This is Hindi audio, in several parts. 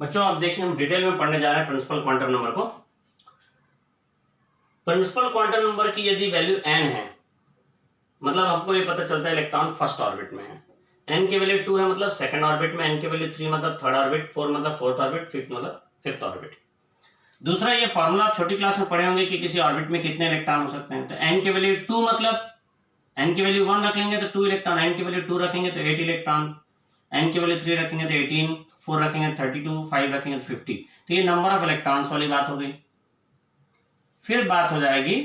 बच्चों अब देखिए हम डिटेल में पढ़ने जा रहे हैं प्रिंसिपल क्वांटम नंबर को। प्रिंसिपल क्वांटम नंबर की यदि वैल्यू n है, मतलब आपको ये पता चलता है इलेक्ट्रॉन फर्स्ट ऑर्बिट में है। n की वैल्यू 2 है मतलब सेकंड ऑर्बिट में, n की वैल्यू 3 मतलब थर्ड ऑर्बिट, 4 मतलब फोर्थ ऑर्बिट, 5 मतलब फिफ्थ ऑर्बिट। दूसरा ये फॉर्मूला आप छोटी क्लास में पढ़े होंगे कि किसी ऑर्बिट में कितने इलेक्ट्रॉन हो सकते हैं। तो n की वैल्यू 2 मतलब n की वैल्यू 1 रख लेंगे तो 2 इलेक्ट्रॉन, n की वैल्यू 2 रखेंगे तो 8 इलेक्ट्रॉन, n की वैल्यू 3 रखेंगे तो 18, 4 रखेंगे तो 32, 5 रखेंगे तो 50। तो ये नंबर ऑफ इलेक्ट्रॉन्स वाली बात हो गई। फिर बात हो जाएगी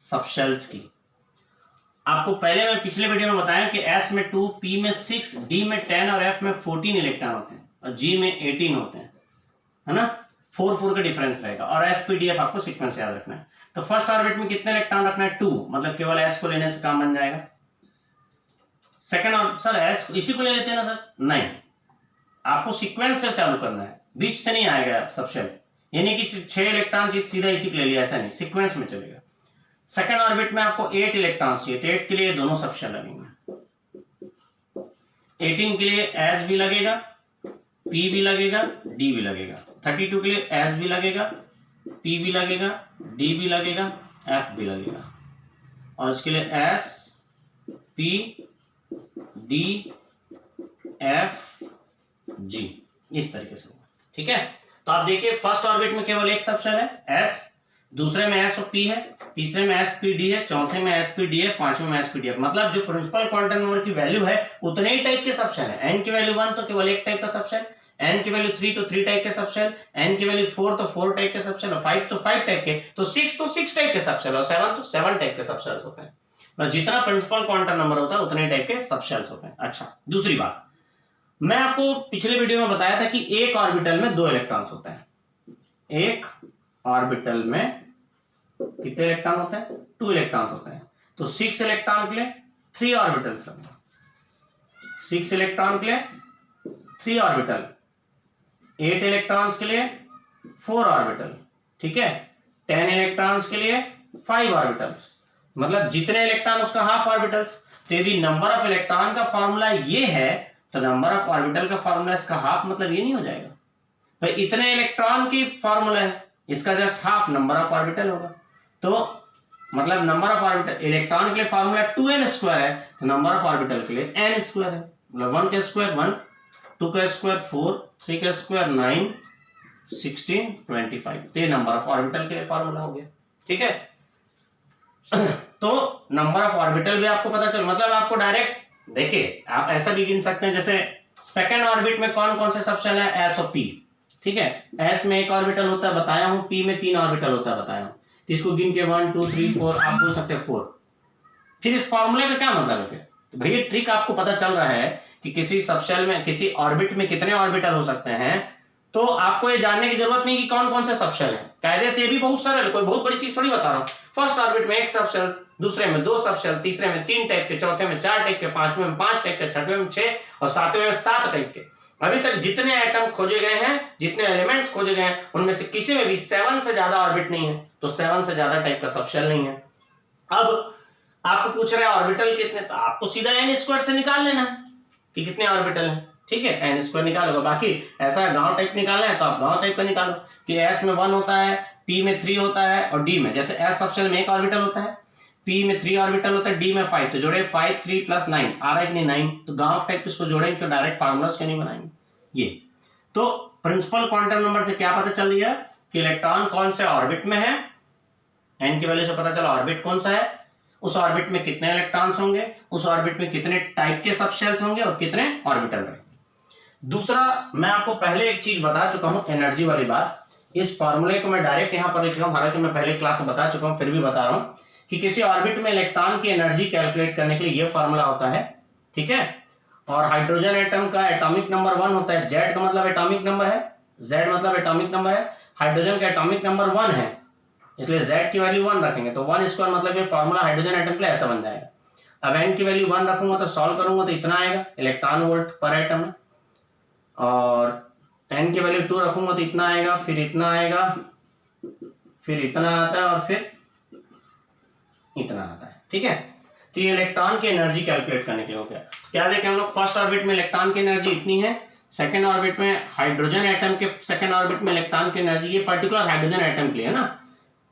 सबशेल्स की। आपको पहले मैं पिछले वीडियो में बताया कि S में 2, P में 6, D में 10 और F में 14 इलेक्ट्रॉन होते हैं और G में 18 होते हैं, है ना। 4 का डिफरेंस रहेगा और SPDF आपको सीक्वेंस याद रखना है। तो फर्स्ट ऑर्बिट में कितने इलेक्ट्रॉन रखना है? 2, मतलब केवल S को लेने से काम बन जाएगा। सेकेंड ऑर्बिट सर S इसी को ले लेते हैं ना सर? नहीं, आपको सीक्वेंस से चालू करना है, बीच से नहीं आएगा सबशेल। यानी कि 6 इलेक्ट्रॉन सीधा इसी को ले लिया, ऐसा नहीं, सीक्वेंस में चलेगा। सेकेंड ऑर्बिट में आपको 8 इलेक्ट्रॉन चाहिए, तो 8 के लिए दोनों सबशेल लगेंगे। 18 के लिए S भी लगेगा, P भी लगेगा, D भी लगेगा। 32 के लिए S भी लगेगा, P भी लगेगा, D भी लगेगा, F भी लगेगा। और इसके लिए S, P, D, F, G इस तरीके से होगा। ठीक है, तो आप देखिए फर्स्ट ऑर्बिट में केवल एक सबशेल है S, दूसरे में S और P है, तीसरे में SPD है, चौथे में SPD है, पांचवें में SPDF। मतलब जो प्रिंसिपल क्वांटम नंबर की वैल्यू है उतने ही टाइप के सबशेल है। n की वैल्यू 1 तो केवल एक टाइप का सबशेल, n की वैल्यू 3 तो 3 टाइप के सबशेल, n की वैल्यू 4 तो 4 टाइप के सबशेल, और 5 तो 5 टाइप के, तो 6 तो 6 टाइप के सबशेल, और 7 तो 7 टाइप के सबशेल्स होते हैं। मतलब जितना प्रिंसिपल क्वांटम नंबर होता है उतने टाइप के सबशेल्स होते हैं। अच्छा, दूसरी बात, मैं आपको पिछले वीडियो में बताया था कि एक ऑर्बिटल में 2 इलेक्ट्रॉन्स होते हैं। एक ऑर्बिटल में कितने इलेक्ट्रॉन होते हैं? 2 इलेक्ट्रॉन होते हैं। तो 6 इलेक्ट्रॉन के लिए 3 ऑर्बिटल्स रखना। 6 इलेक्ट्रॉन के लिए 3 ऑर्बिटल, 8 इलेक्ट्रॉन्स के लिए 4 ऑर्बिटल, ठीक है। 10 इलेक्ट्रॉन्स के लिए 5 ऑर्बिटल्स, मतलब जितने इलेक्ट्रॉन उसका हाफ ऑर्बिटल्स। तो यदि नंबर ऑफ इलेक्ट्रॉन का फॉर्मूला ये है तो नंबर ऑफ ऑर्बिटल का फॉर्मूला इसका हाफ, मतलब ये नहीं हो जाएगा भाई इतने इलेक्ट्रॉन की फॉर्मूला है, इसका just half number of orbital होगा। तो मतलब नंबर ऑफ ऑर्बिटल इलेक्ट्रॉन के लिए फॉर्मूला 2n स्क्वायर है, तो नंबर ऑफ ऑर्बिटल के लिए n स्क्वायर है। मतलब 1 का स्क्वायर 1, 2 का स्क्वायर 4, 3 का स्क्वायर 9, 16, 25। तो ये नंबर ऑफ ऑर्बिटल के लिए फॉर्मूला हो गया। ठीक है, तो नंबर ऑफ ऑर्बिटल भी आपको पता चल, मतलब आपको डायरेक्ट देखिए आप ऐसा भी गिन सकते हैं, जैसे सेकेंड ऑर्बिट में कौन कौन से सबशेल है? S और P। ठीक है, S में एक ऑर्बिटल होता है बताया हूं, P में 3 ऑर्बिटल होता है बताया हूं। तो इसको गिन के 1 2 3 4 आप बोल सकते हैं 4। फिर इस फॉर्मूले का क्या मतलब है? तो भैया ट्रिक आपको पता चल रहा है कि किसी सबशेल में, किसी ऑर्बिट में कितने ऑर्बिटल हो सकते हैं, तो आपको ये जानने की जरूरत नहीं कि कौन कौन से सबशेल है। कायदे से ये भी बहुत सरल, कोई बहुत बड़ी चीज थोड़ी बता रहा हूं। फर्स्ट ऑर्बिट में एक सबशेल, दूसरे में 2 सबशेल, तीसरे में 3 टाइप के, चौथे में 4 टाइप के, पांचवें में 5 टाइप के, छठवें में 6 और सातवें में 7 टाइप के। अभी तक जितने एटम खोजे गए हैं, जितने एलिमेंट्स खोजे गए हैं, उनमें से किसी में भी 7 से ज्यादा ऑर्बिट नहीं है, तो 7 से ज्यादा टाइप का सबशेल नहीं है। अब आपको पूछ रहे हैं ऑर्बिटल कितने, तो आपको सीधा n स्क्वायर से निकाल लेना है कि कितने ऑर्बिटल हैं। ठीक है, n स्क्वायर निकालोगे। बाकी ऐसा गांव टाइप निकालना है तो आप गांव टाइप का निकालो कि S में 1 होता है, P में 3 होता है और D में, जैसे S सबशेल में एक ऑर्बिटल होता है, P में 3 ऑर्बिटल होता है, D में 5, तो जोड़े 5 3 प्लस 9 आ रहा है कि नहीं 9। तो गांव टाइप इसको जोड़ेंगे तो डायरेक्ट फार्मूलास क्यों नहीं बनाएंगे ये। तो प्रिंसिपल क्वांटम नंबर से क्या पता चल रहा है कि इलेक्ट्रॉन कौन से ऑर्बिट में है, n की वैल्यू से पता चला ऑर्बिट कौन सा है, उस ऑर्बिट में कितने इलेक्ट्रॉन्स होंगे, उस ऑर्बिट में कितने टाइप के सबशेल्स होंगे और कितने ऑर्बिटल रहेंगे। दूसरा, मैं आपको पहले एक चीज बता चुका हूं, एनर्जी वाली बात। इस फॉर्मूले को मैं डायरेक्ट यहां पर लिख रहा हूं, हालांकि मैं पहले क्लास में बता चुका हूं, फिर भी बता रहा हूं कि किसी ऑर्बिट में इलेक्ट्रॉन की एनर्जी कैलकुलेट करने के लिए यह फॉर्मूला होता है। ठीक है, और हाइड्रोजन एटम का एटॉमिक नंबर 1 होता है, Z का मतलब एटॉमिक नंबर है, Z मतलब एटॉमिक नंबर है, हाइड्रोजन का एटॉमिक नंबर 1 है, इसलिए Z की वैल्यू 1 रखेंगे, तो 1 स्क्वायर मतलब ये फॉर्मूला हाइड्रोजन एटम के लिए ऐसा बन जाएगा। अब n की वैल्यू 1 रखूंगा तो सॉल्व करूंगा तो इतना आएगा इलेक्ट्रॉन वोल्ट पर एटम, और n की वैल्यू 2 रखूंगा तो इतना आएगा, फिर इतना आएगा, फिर इतना आता है और फिर इतना आता है। ठीक है, तो ये इलेक्ट्रॉन की एनर्जी कैलकुलेट करने के लिए हो गया। क्या देखें हम लोग, फर्स्ट ऑर्बिट में इलेक्ट्रॉन की एनर्जी इतनी है, सेकेंड ऑर्बिट में हाइड्रोजन एटम के सेकेंड ऑर्बिट में इलेक्ट्रॉन की एनर्जी, ये पर्टिकुलर हाइड्रोजन एटम के लिए है ना,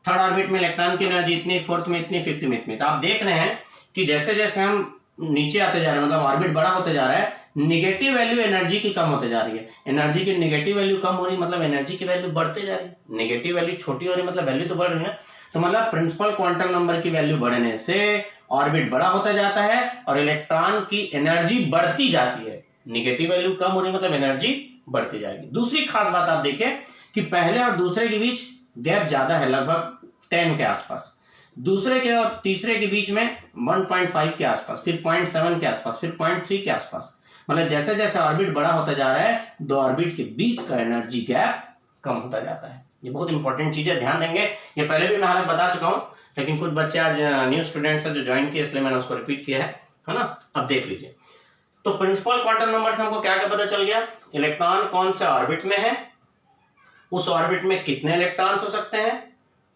थर्ड ऑर्बिट में इलेक्ट्रॉन की एनर्जी इतनी, फोर्थ में इतनी, फिफ्थ में इतनी। तो आप देख रहे हैं कि जैसे जैसे हम नीचे आते जा रहे हैं, मतलब ऑर्बिट बड़ा होते जा रहा है, निगेटिव वैल्यू एनर्जी की कम होते जा रही है। एनर्जी की निगेटिव वैल्यू कम हो रही मतलब एनर्जी की वैल्यू बढ़ते जा रही है। नेगेटिव वैल्यू छोटी हो रही मतलब वैल्यू तो बढ़ रही है। तो मतलब प्रिंसिपल क्वांटम नंबर की वैल्यू बढ़ने से ऑर्बिट बड़ा होता जाता है और इलेक्ट्रॉन की एनर्जी बढ़ती जाती है। निगेटिव वैल्यू कम हो रही मतलब एनर्जी बढ़ती जाएगी। दूसरी खास बात आप देखें कि पहले और दूसरे के बीच गैप ज्यादा है, लगभग 10 के आसपास। दूसरे के और तीसरे के बीच में 1.5 के आसपास, फिर 0.7 के आसपास, फिर 0.3 के आसपास। मतलब जैसे जैसे ऑर्बिट बड़ा होता जा रहा है, दो ऑर्बिट के बीच का एनर्जी गैप कम होता जाता है। ये बहुत इंपॉर्टेंट चीज है, ध्यान देंगे। ये पहले भी मैं हालत बता चुका हूं, लेकिन कुछ बच्चे आज न्यू स्टूडेंट्स हैं जो ज्वाइन किए, इसलिए मैंने उसको रिपीट किया है ना। अब देख लीजिए, तो प्रिंसिपल क्वांटम नंबर से हमको क्या क्या पता चल गया? इलेक्ट्रॉन कौन से ऑर्बिट में है, उस ऑर्बिट में कितने इलेक्ट्रॉन्स हो सकते हैं,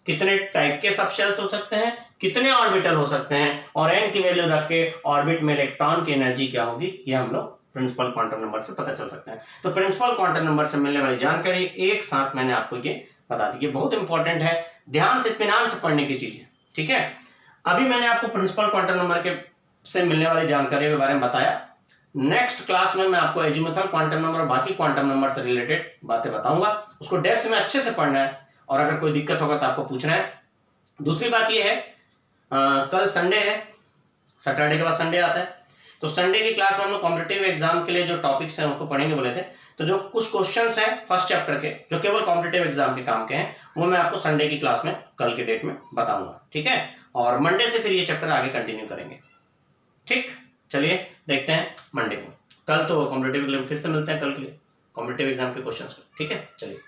कितने टाइप के सबशेल्स हो सकते हैं, कितने ऑर्बिटल हो सकते हैं, और एन की वैल्यू रख के ऑर्बिट में इलेक्ट्रॉन की एनर्जी क्या होगी, ये हम लोग प्रिंसिपल क्वांटम नंबर से पता चल सकते हैं। तो प्रिंसिपल क्वांटम नंबर से मिलने वाली जानकारी एक साथ मैंने आपको ये बता दी। ये बहुत इंपॉर्टेंट है, ध्यान से इत्मीनान से पढ़ने की चीज है, ठीक है। अभी मैंने आपको प्रिंसिपल क्वांटम नंबर के से मिलने वाली जानकारी के बारे में बताया। नेक्स्ट क्लास में मैं आपको एजीमुथल क्वांटम नंबर और बाकी क्वांटम नंबर से रिलेटेड बातें बताऊंगा। उसको डेप्थ में अच्छे से पढ़ना है, और अगर कोई दिक्कत होगा तो आपको पूछना है। दूसरी बात यह है, कल संडे है, सैटरडे के बाद संडे आता है, तो संडे की क्लास में हम लोग कॉम्पिटिटिव एग्जाम के लिए जो टॉपिक्स हैं उसको पढ़ेंगे बोले थे। तो जो कुछ क्वेश्चंस हैं फर्स्ट चैप्टर के, जो केवल कॉम्पिटिटिव एग्जाम के काम के हैं, वो मैं आपको संडे की क्लास में कल के डेट में बताऊंगा, ठीक है। और मंडे से फिर ये चैप्टर आगे कंटिन्यू करेंगे, ठीक। चलिए देखते हैं मंडे को। कल तो कॉम्पिटिटिव के लिए फिर से मिलते हैं, कल के लिए कॉम्पिटिटिव एग्जाम के क्वेश्चंस, ठीक है। चलिए।